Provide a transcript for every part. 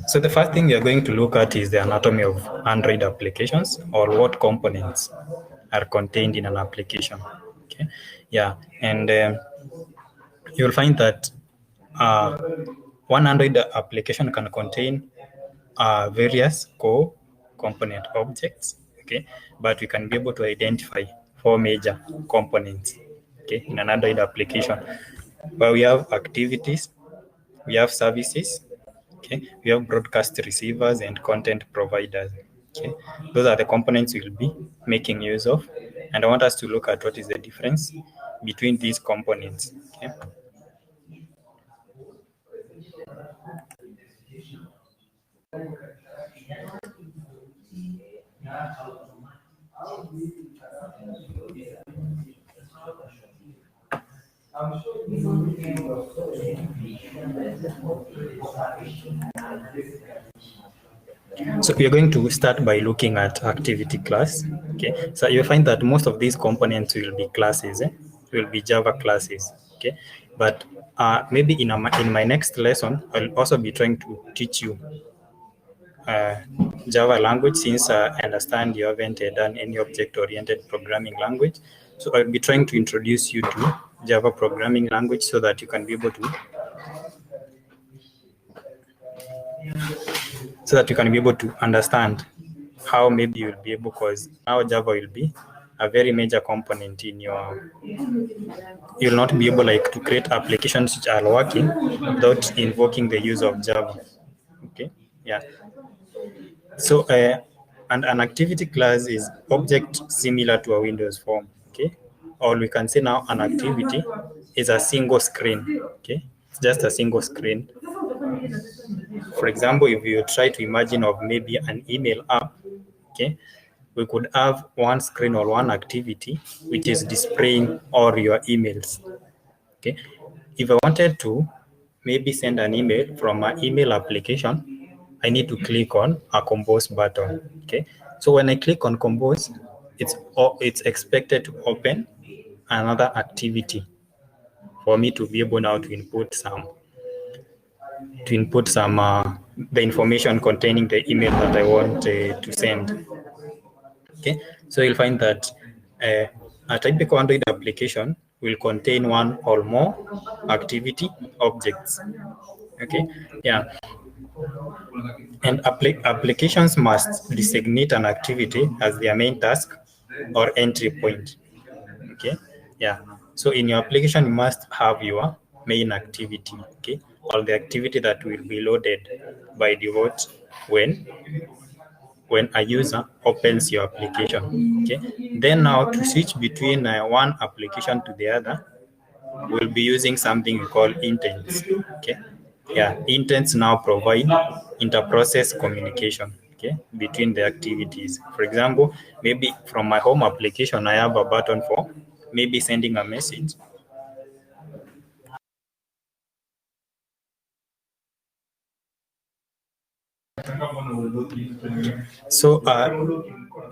So the first thing we are going to look at is the anatomy of Android applications, or what components are contained in an application. Okay, yeah, and you'll find that one Android application can contain various core component objects. Okay, but we can be able to identify 4 major components. Okay, in an Android application, where we have activities, we have services, okay, we have broadcast receivers and content providers. Okay, those are the components we'll be making use of, and I want us to look at what is the difference between these components. Okay. So we are going to start by looking at activity class. Okay, so you'll find that most of these components will be classes, will be Java classes. Okay, but maybe in my next lesson, I'll also be trying to teach you Java language, since I understand you haven't done any object-oriented programming language. So I'll be trying to introduce you to Java programming language so that you can be able to understand how maybe you'll be able, because now Java will be a very major component in your, you'll not be able like to create applications which are working without invoking the use of Java. Okay, yeah. So and an activity class is object similar to a Windows form. Okay, or we can say now an activity is a single screen. Okay, it's just a single screen. For example, if you try to imagine of maybe an email app, okay, we could have one screen or one activity which is displaying all your emails. Okay, if I wanted to maybe send an email from my email application, I need to click on a compose button. Okay, so when I click on compose, it's expected to open another activity for me to be able now to input some the information containing the email that I want to send. Okay, so you'll find that a typical Android application will contain one or more activity objects. Okay, yeah, and applications must designate an activity as their main task or entry point. Okay, yeah, so in your application you must have your main activity, okay, or the activity that will be loaded by default when a user opens your application. Okay, then now to switch between one application to the other, we'll be using something we call intents. Okay, yeah, intents now provide inter-process communication, okay, between the activities. For example, maybe from my home application I have a button for maybe sending a message. So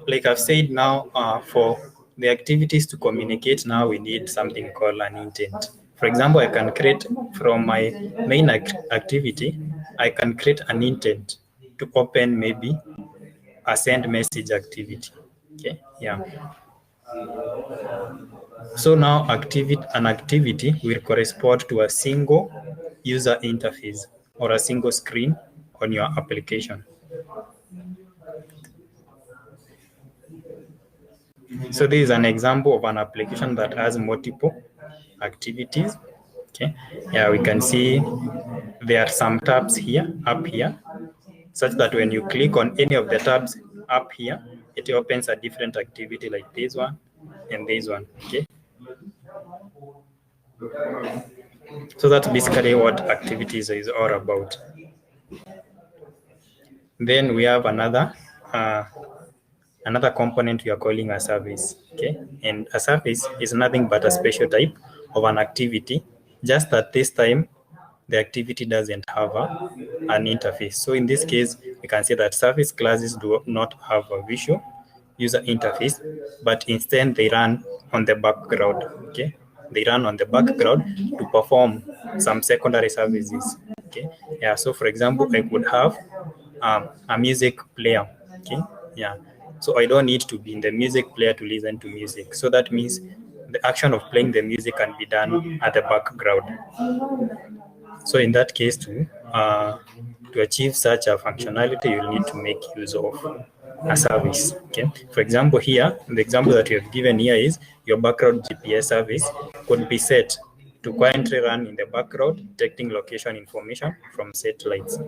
like I've said now, for the activities to communicate, now we need something called an intent. For example, I can create from my main activity, I can create an intent to open maybe a send message activity. Okay, yeah. So now an activity will correspond to a single user interface or a single screen on your application. So this is an example of an application that has multiple activities. Okay, yeah, we can see there are some tabs here, up here, such that when you click on any of the tabs up here, it opens a different activity like this one and this one. Okay, so that's basically what activities is all about. Then we have another component we are calling a service. Okay, and a service is nothing but a special type of an activity, just that this time the activity doesn't have an interface. So in this case, we can say that service classes do not have a visual user interface, but instead they run on the background. Okay, they run on the background to perform some secondary services. Okay, yeah. So for example, I could have a music player. Okay, yeah. So I don't need to be in the music player to listen to music. So that means the action of playing the music can be done at the background. So in that case too, to achieve such a functionality, you'll need to make use of a service. Okay. For example, here, the example that you have given here is your background GPS service could be set to currently run in the background, detecting location information from satellites.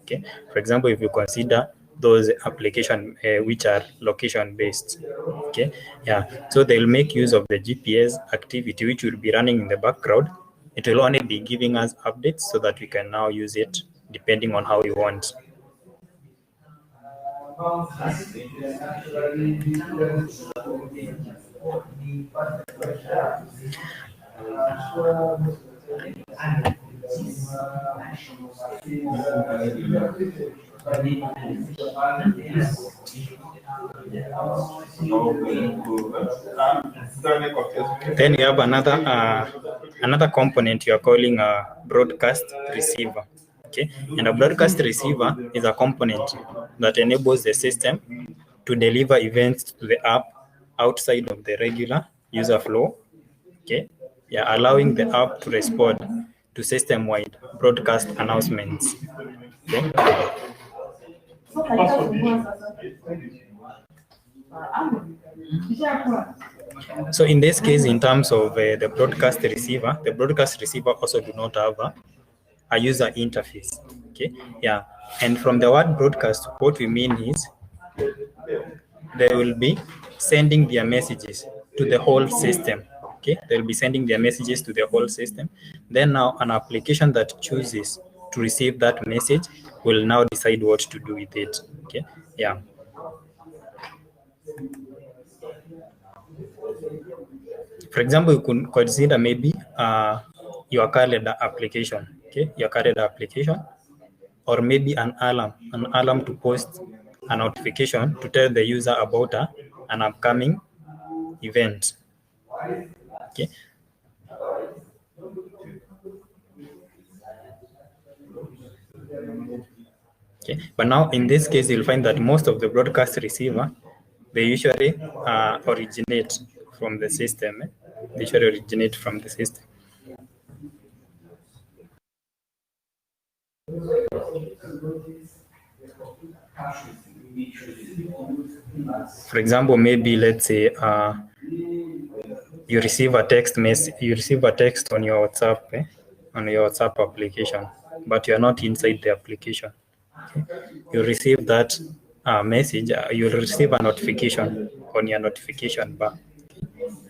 Okay. For example, if you consider those applications which are location based. Okay. Yeah. So they'll make use of the GPS activity which will be running in the background. It will only be giving us updates so that we can now use it depending on how we want. Then we have another component you are calling a broadcast receiver. Okay, and a broadcast receiver is a component that enables the system to deliver events to the app outside of the regular user flow. Okay, yeah, allowing the app to respond to system-wide broadcast announcements. Okay. So in this case, in terms of the broadcast receiver also do not have a user interface. Okay, yeah, and from the word broadcast, what we mean is they will be sending their messages to the whole system. Okay, they'll be sending their messages to the whole system. Then now an application that chooses to receive that message will now decide what to do with it. Okay, yeah. For example, you could consider maybe your calendar application. Okay, your calendar application, or maybe an alarm to post a notification to tell the user about an upcoming event. Okay. Okay. But now in this case, you'll find that most of the broadcast receiver, they usually originate from the system. They usually originate from the system. For example, maybe let's say you receive a text on your WhatsApp, on your WhatsApp application, but you are not inside the application. Okay. You receive that message. You'll receive a notification on your notification bar.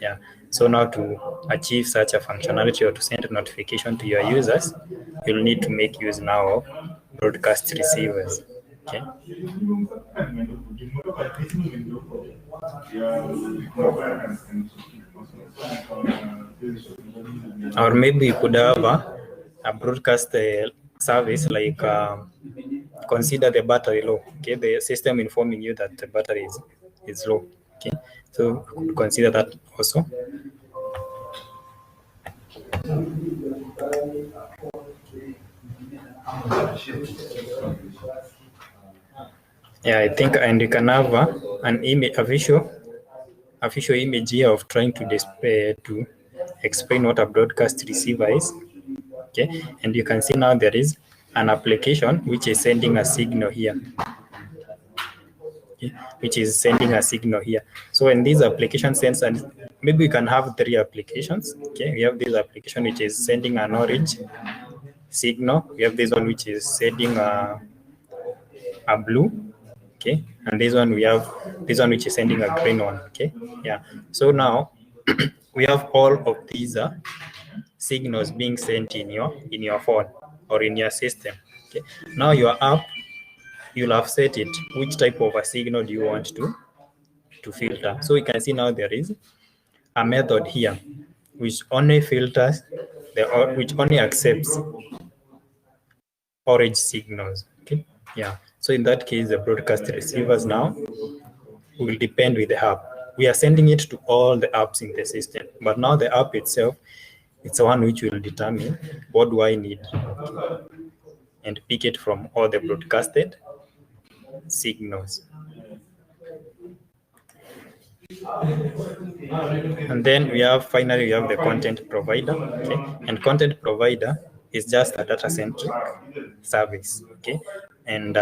Yeah. So now to achieve such a functionality or to send a notification to your users, you'll need to make use now of broadcast receivers. Okay. Or maybe you could have a broadcast service like consider the battery low. Okay, the system informing you that the battery is low. Okay, so you could consider that also. Yeah, I think, and you can have an image, a visual image here of trying to display to explain what a broadcast receiver is. Okay, and you can see now there is an application which is sending a signal here. Okay, which is sending a signal here. So when these application sends, and maybe we can have three applications. Okay, we have this application which is sending an orange signal. We have this one which is sending a blue. Okay, and this one we have this one which is sending a green one. Okay, yeah. So now we have all of these signals being sent in your phone or in your system. Okay, now your app, you'll have set it which type of a signal do you want to filter. So we can see now there is a method here which only filters which only accepts orange signals. Okay, yeah. So in that case, the broadcast receivers now will depend with the app we are sending it to all the apps in the system, but now the app itself, it's the one which will determine what do I need and pick it from all the broadcasted signals. And then we have the content provider. Okay, and content provider is just a data centric service. Okay, and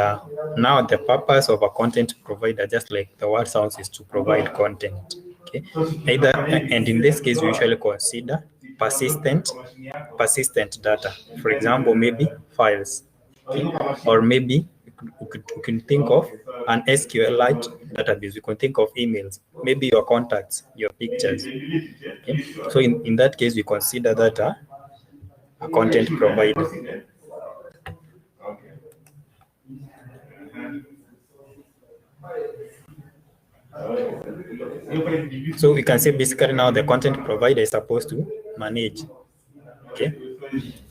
now the purpose of a content provider, just like the word sounds, is to provide content. Okay, and in this case we usually consider persistent data. For example, maybe files. Okay, or maybe you can think of an SQLite database. You can think of emails, maybe your contacts, your pictures. Okay? So in that case, we consider that a content provider. So we can say basically now the content provider is supposed to manage, okay,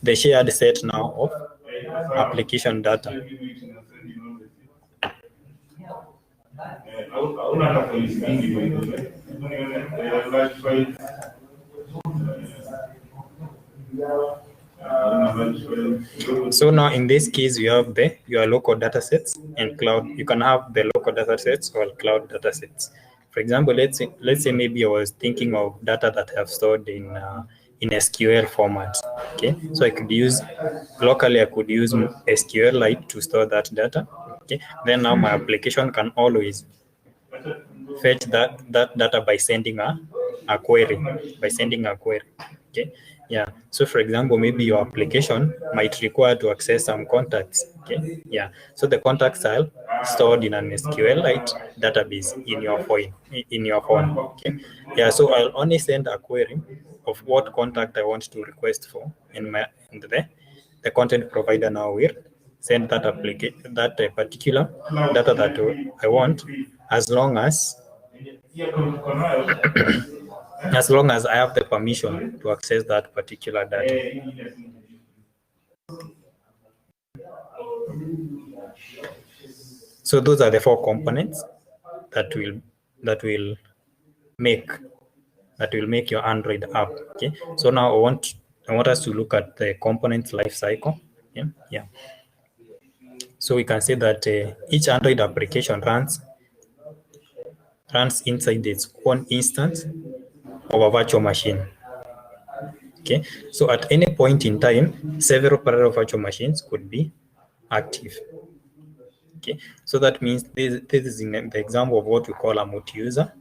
the shared set now of application data. So now in this case, you have your local data sets and cloud. You can have the local data sets or cloud data sets. For example, let's say maybe I was thinking of data that I have stored in SQL format. Okay, so I could use locally. I could use SQLite to store that data. Okay, then now my application can always fetch that data by sending a query. Okay, yeah. So for example, maybe your application might require to access some contacts. Okay, yeah. So the contacts are stored in an SQLite database in your phone. Okay, yeah. So I'll only send a query of what contact I want to request for, and the content provider now will send that particular data that I want, as long as I have the permission to access that particular data. So those are the four components that will make your Android app. Okay. So now I want us to look at the components life cycle. Yeah. So we can say that each Android application runs inside its own instance of a virtual machine. Okay, so at any point in time, several parallel virtual machines could be active. Okay, so that means this is in the example of what we call a multi-user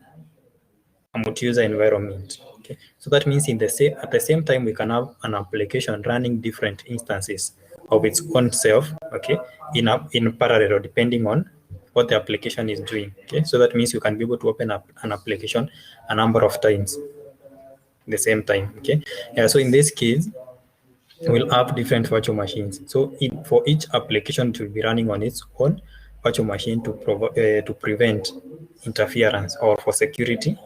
environment. Okay, so that means at the same time we can have an application running different instances of its own self. Okay, in parallel, depending on what the application is doing. Okay, so that means you can be able to open up an application a number of times the same time. Okay, yeah. So in this case, we'll have different virtual machines. So for each application to be running on its own virtual machine to prevent interference or for security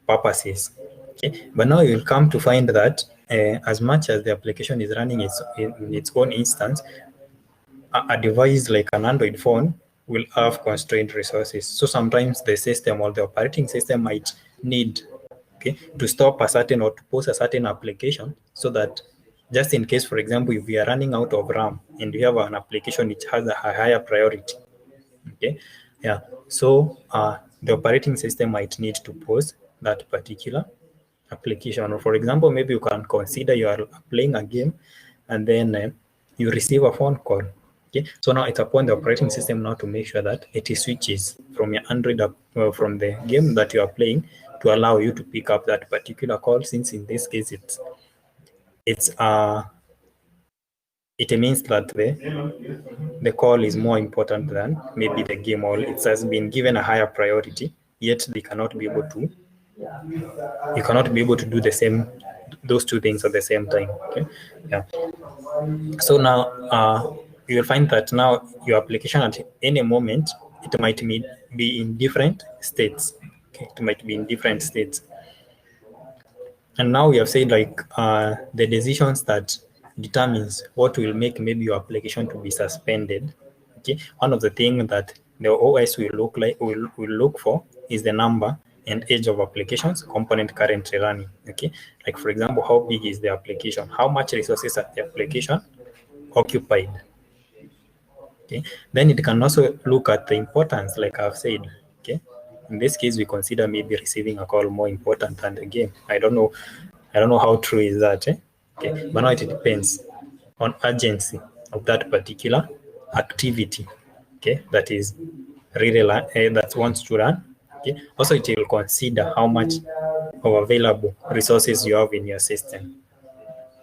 purposes. Okay, but now you'll come to find that as much as the application is running in its own instance, a device like an Android phone will have constrained resources. So sometimes the system or the operating system might need to stop a certain or to pause a certain application, so that just in case, for example, if we are running out of RAM and we have an application which has a higher priority, okay, yeah, so the operating system might need to pause that particular application. Or for example, maybe you can consider you are playing a game and then you receive a phone call. Okay, so now it's upon the operating system now to make sure that it switches from your Android from the game that you are playing to allow you to pick up that particular call, since in this case it means that the call is more important than maybe the game, or it has been given a higher priority, yet you cannot be able to do those two things at the same time. Okay, yeah. So now you will find that now your application at any moment, it might be in different states. Okay, it might be in different states. And now we have said like the decisions that determines what will make maybe your application to be suspended. Okay, one of the things that the OS will look for is the number and age of applications, component currently running. Okay, like for example, how big is the application? How much resources are the application occupied? Okay, then it can also look at the importance, like I've said. Okay, in this case, we consider maybe receiving a call more important than the game. I don't know how true is that. Okay, but now it depends on urgency of that particular activity. Okay, that is really that wants to run. Okay, also it will consider how much of available resources you have in your system.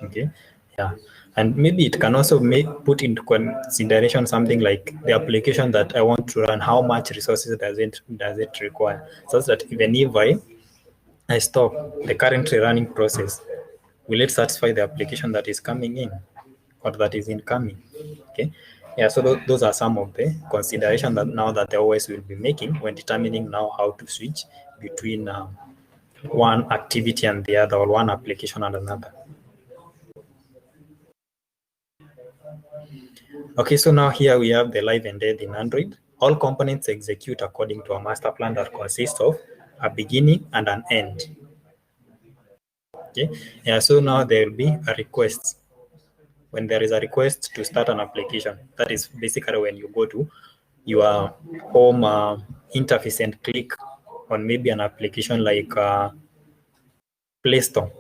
Okay, yeah, and maybe it can also put into consideration something like the application that I want to run, how much resources does it require, so that even if I stop the currently running process, will it satisfy the application that is coming in or that is incoming? Okay, yeah, so those are some of the considerations that now that the OS will be making when determining now how to switch between one activity and the other, or one application and another. Okay, so now here we have the live and dead in Android. All components execute according to a master plan that consists of a beginning and an end. Okay, yeah, so now there will be a request. When there is a request to start an application, that is basically when you go to your home interface and click on maybe an application like Play Store.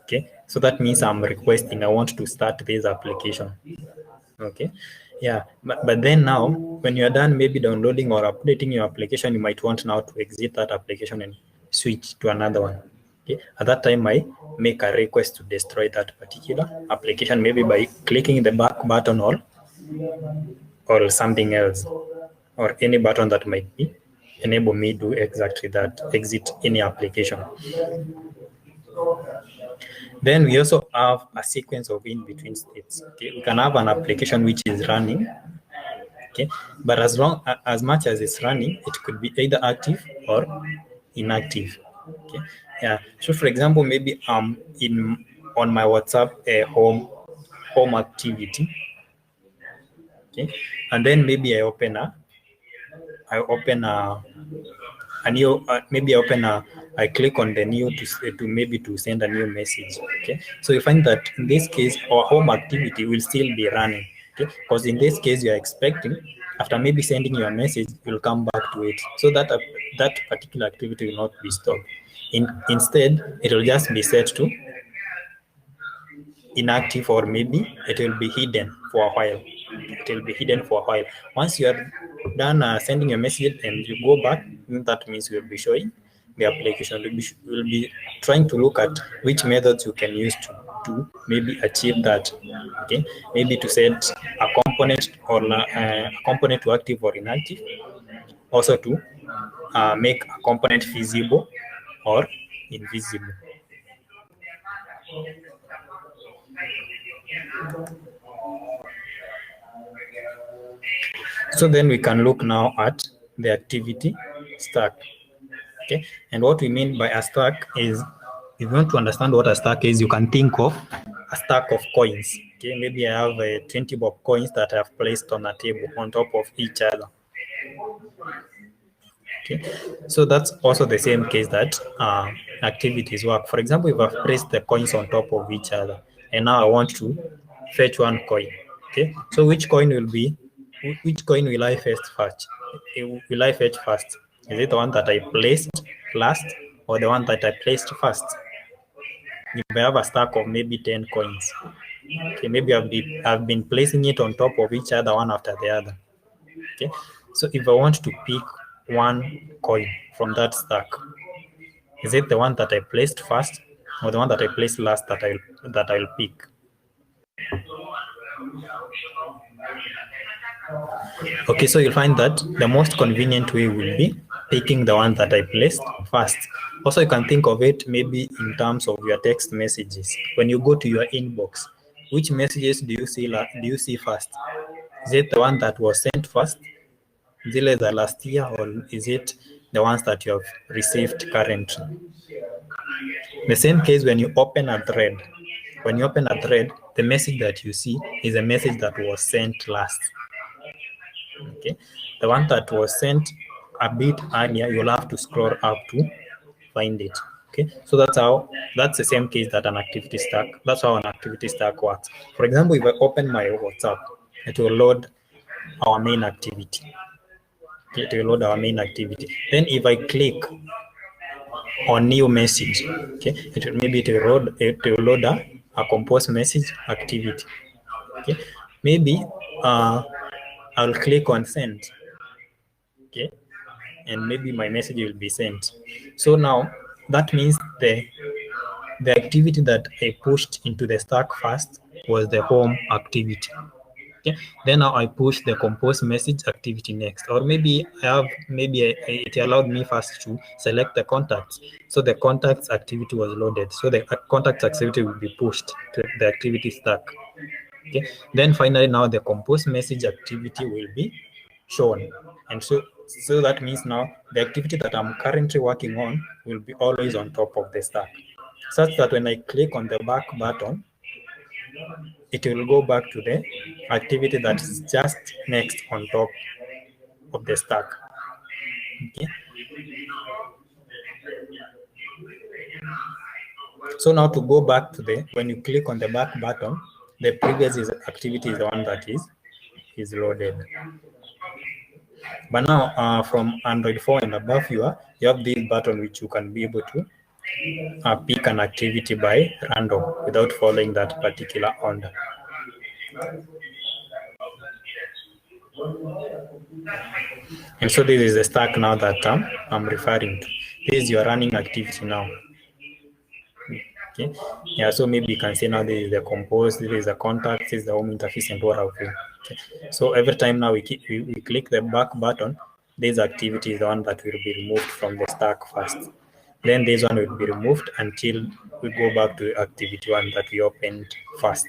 Okay, so that means I'm requesting, I want to start this application. Okay, yeah, but then now when you're done maybe downloading or updating your application, you might want now to exit that application and switch to another one. Okay, at that time I make a request to destroy that particular application, maybe by clicking the back button or something else, or any button that might be enable me do exactly that, exit any application. Then we also have a sequence of in-between states. Okay, we can have an application which is running. Okay, but as much as it's running, it could be either active or inactive. Okay, yeah. So for example, maybe in on my WhatsApp home activity. Okay, and then maybe I open a new maybe I click on the new to maybe to send a new message. Okay, so you find that in this case our home activity will still be running. Okay, because in this case you are expecting after maybe sending your message you'll come back to it, so that that particular activity will not be stopped. Instead it will just be set to inactive, or maybe it will be hidden for a while. It will be hidden for a while. Once you are done sending a message and you go back, that means you will be showing the application. Will be trying to look at which methods you can use to maybe achieve that. Okay, maybe to set a component or a component to active or inactive. Also to make a component visible or invisible. So then we can look now at the activity stack. Okay, and what we mean by a stack is, if you want to understand what a stack is, you can think of a stack of coins. Okay, maybe I have 20 bob coins that I have placed on a table on top of each other. Okay, so that's also the same case that activities work. For example, if I've placed the coins on top of each other, and now I want to fetch one coin. Okay, so which coin will I fetch first? Will I fetch first? Is it the one that I placed last, or the one that I placed first? If I have a stack of maybe 10 coins, okay, maybe I've been placing it on top of each other, one after the other. Okay, so if I want to pick one coin from that stack, is it the one that I placed first, or the one that I placed last that I'll pick? Okay, so you'll find that the most convenient way will be picking the one that I placed first. Also, you can think of it maybe in terms of your text messages. When you go to your inbox, which messages do you see first? Is it the one that was sent first, zile za last year, or is it the ones that you have received currently? The same case when you open a thread. When you open a thread, the message that you see is a message that was sent last. Okay, the one that was sent a bit earlier, you'll have to scroll up to find it. Okay, so that's the same case that an activity stack. That's how an activity stack works. For example, if I open my WhatsApp, it will load our main activity. Okay, it will load our main activity. Then if I click on new message, okay, it will load a compose message activity. Okay, maybe I'll click on send. Okay, and maybe my message will be sent. So now that means the activity that I pushed into the stack first was the home activity. Okay, then now I push the compose message activity next, or maybe it allowed me first to select the contacts. So the contacts activity was loaded. So the contacts activity will be pushed to the activity stack. Okay, then finally now the compose message activity will be shown, and so that means now the activity that I'm currently working on will be always on top of the stack, such that when I click on the back button, it will go back to the activity that is just next on top of the stack. Okay. So now to go back to when you click on the back button, the previous activity is the one that is loaded. But now from Android 4 and above, you have this button which you can be able to pick an activity by random without following that particular order. And so this is the stack now that I'm referring to. This is your running activity now. Okay. Yeah, so maybe you can say now this is the compose, this is the contact, this is the home interface, and what have you. Okay. So every time now we click the back button, this activity is the one that will be removed from the stack first. Then this one will be removed until we go back to activity one that we opened first.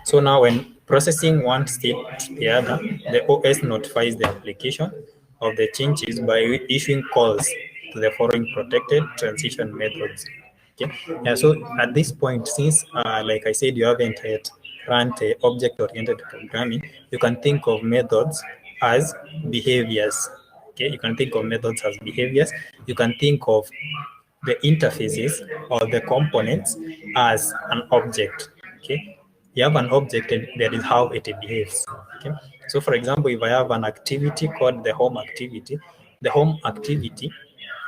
So now when processing one state to the other, the OS notifies the application of the changes by issuing calls to the following protected transition methods. Okay. Yeah, so at this point, since like I said, you haven't yet run object-oriented programming, you can think of methods as behaviors. Okay, you can think of methods as behaviors. You can think of the interfaces or the components as an object. Okay, you have an object and that is how it behaves. Okay, so for example, if I have an activity called the home activity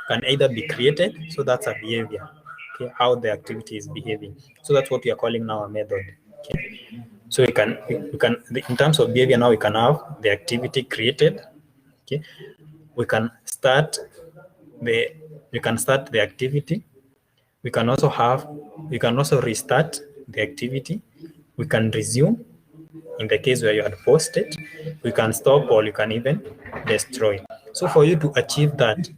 can either be created, so that's a behavior. Okay, how the activity is behaving. So that's what we are calling now a method. Okay, so we can in terms of behavior now we can have the activity created. Okay, we can start the activity. We can also restart the activity. We can resume in the case where you had posted. We can stop, or you can even destroy. So for you to achieve that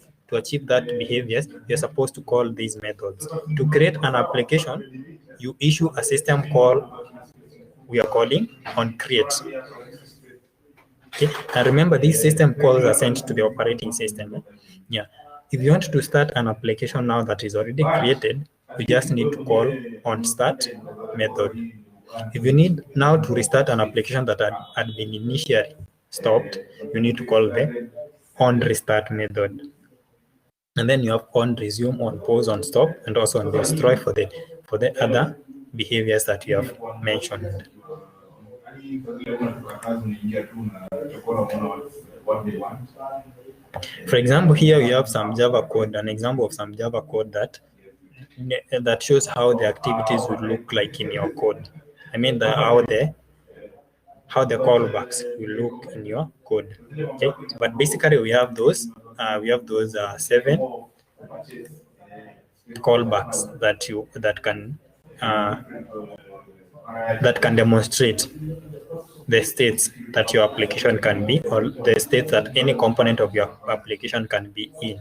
behaviors, you're supposed to call these methods. To create an application, you issue a system call we are calling on create. Okay, and remember these system calls are sent to the operating system. Yeah, if you want to start an application now that is already created, you just need to call on start method. If you need now to restart an application that had been initially stopped, you need to call the on restart method. And then you have on resume, on pause, on stop, and also on destroy for the other behaviors that you have mentioned. For example, here we have some Java code, an example of some Java code that shows how the activities would look like in your code. I mean how the callbacks will look in your code. Okay, but basically we have those 7 callbacks that can demonstrate the states that your application can be, or the states that any component of your application can be in.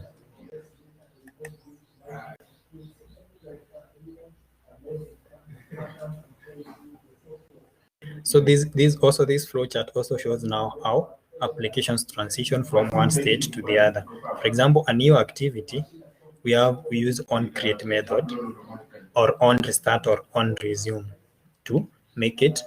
So this flowchart also shows now how applications transition from one state to the other. For example, a new activity, we use on create method or on restart or on resume to make it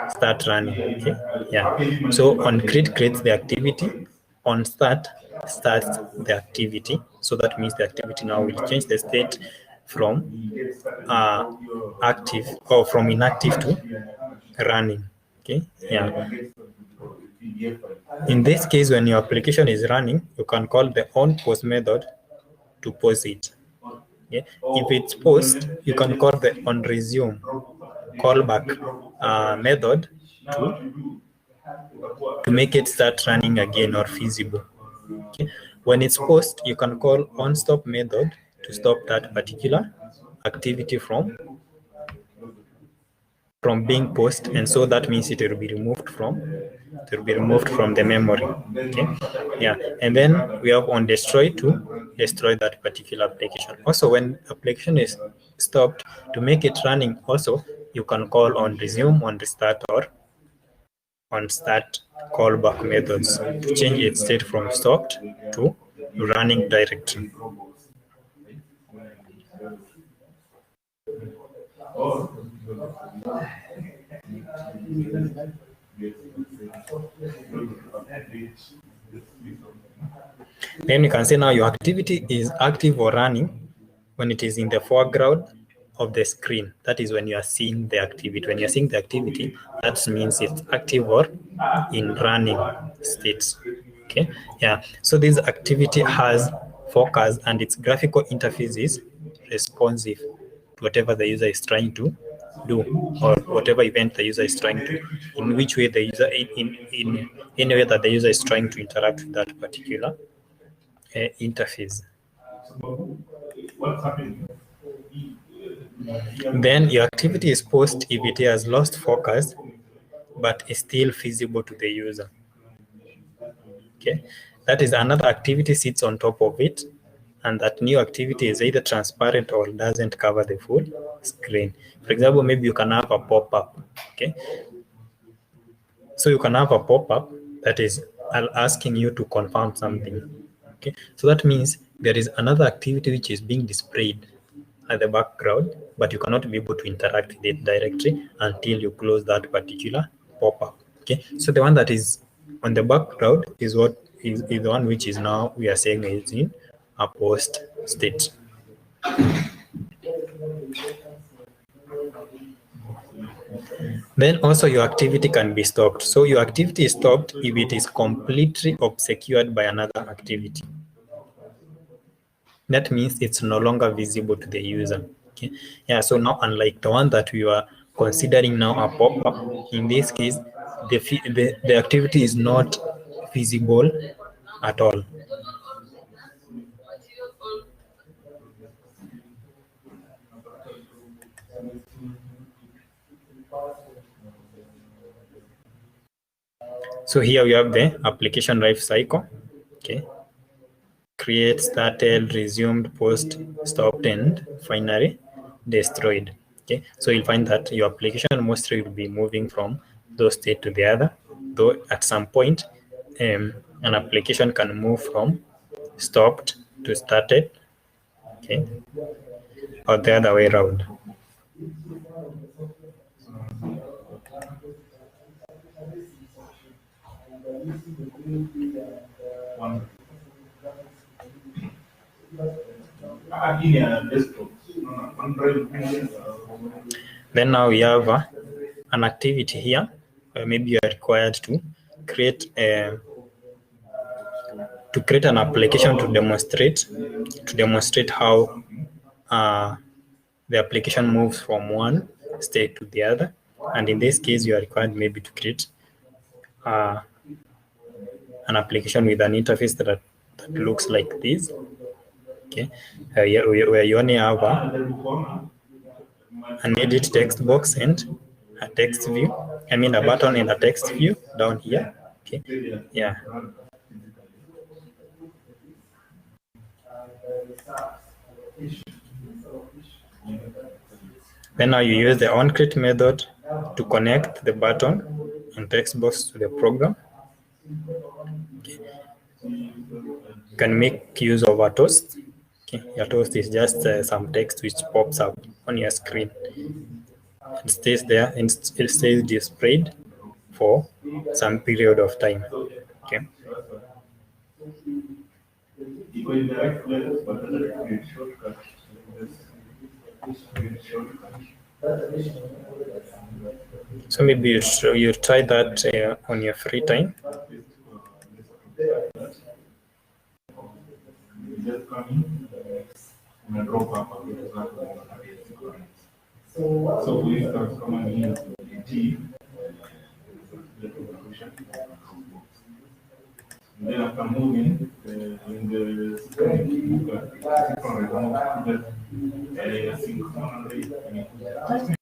start running. Okay, yeah. So on creates the activity, on start starts the activity. So that means the activity now will change the state from active or from inactive to running. Okay, yeah. In this case, when your application is running, you can call the on pause method to pause it. Okay? If it's paused, you can call the on resume callback method to make it start running again or feasible. Okay? When it's paused, you can call on stop method to stop that particular activity from being paused, and so that means it will be removed from the memory. Okay, yeah. And then we have on destroy to destroy that particular application. Also, when application is stopped, to make it running, also you can call on resume, on restart, or on start callback methods to change its state from stopped to running directly. Then you can say now your activity is active or running when it is in the foreground of the screen. That is when you are seeing the activity. When you're seeing the activity, that means it's active or in running states. Okay, yeah. So this activity has focus and its graphical interface is responsive to whatever the user is trying to do or whatever event the user is trying to, in which way the user, in any way that the user is trying to interact with that particular interface. Then your activity is paused if it has lost focus but is still feasible to the user. Okay, that is another activity sits on top of it, and that new activity is either transparent or doesn't cover the full screen. For example, maybe you can have a pop-up. Okay, so you can have a pop-up that is asking you to confirm something. Okay, so that means there is another activity which is being displayed at the background, but you cannot be able to interact with it directly until you close that particular pop-up. Okay, so the one that is on the background is what is the one which is now we are saying is in a post state. Then also your activity can be stopped. So your activity is stopped if it is completely obscured by another activity. That means it's no longer visible to the user. Okay, yeah. So now, unlike the one that we were considering now a pop-up, in this case, the activity is not visible at all. So here we have the application life cycle. Okay, create, started, resumed, post, stopped, and finally destroyed. Okay, so you'll find that your application mostly will be moving from those state to the other, though at some point an application can move from stopped to started, okay, or the other way around. Then now we have an activity here where maybe you are required to create an application to demonstrate how the application moves from one state to the other. And in this case, you are required maybe to create an application with an interface that looks like this. Okay, where you only have an edit text box and a text view. I mean a button and a text view down here. Okay, yeah. Then now you use the onCreate method to connect the button and text box to the program. Okay. You can make use of a toast. Okay. Your toast is just some text which pops up on your screen. it stays there and it stays displayed for some period of time. Okay. So maybe you try that on your free time. So we start coming in T. And then after moving in the synchronous